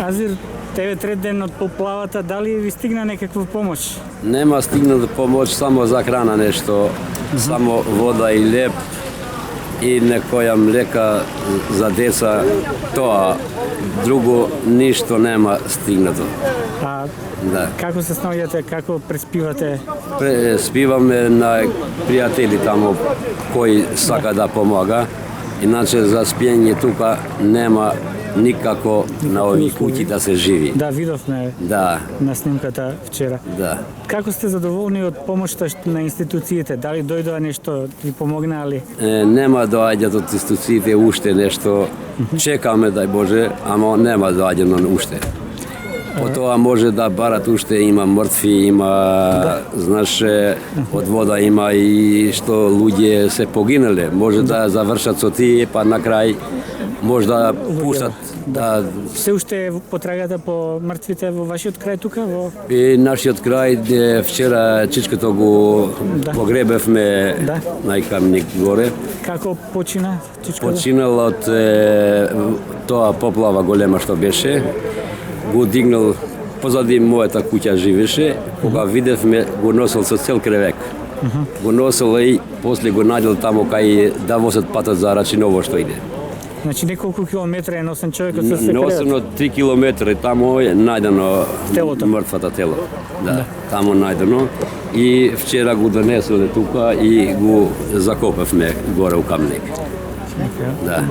Азир, тебе трет ден од поплавата, дали ви стигна некаква помош? Нема стигна помош само за храна нешто, само вода и леп и некоја млека за деца, тоа. Друго ништо нема стигнато. А Да. како се снаоѓате, како преспивате? Спиваме на пријатели тамо кои сака да помага. Иначе за спиење тука нема никако на овие куќи да се живи. Да, видовме Да, на снимката вчера. да. Како сте задоволни од помошта на институциите? Дали дојдоа нешто, ви помогнаа ли? Нема доаѓаат од институциите уште нешто. Чекаме, дај Боже, ама нема доаѓано уште. Потоа може да барат уште, има мртви, има, знаеш, од вода има и што луѓе се погинале. Може да завршат со тие, па на крај може да пуштат. Да. Се уште потрагата по мртвите во вашиот крај тука? И нашиот крај, вчера чичкото го погребевме на Камник горе. Како почина чичкото? Починал од тоа поплава голема што беше. Го дигнал позади мојата куќа живеше, кога видевме го носел со цел кревек. Го носел и после го најдел тамо кај да возат патот за Рачиново што иде. Значи неколку километри е носен човекот со кревек? Носено 3 километри, тамо е најдено телото. Мртвата тело. Да, тамо најдено. И вчера го донесле тука и го закопавме горе у Камник. Да.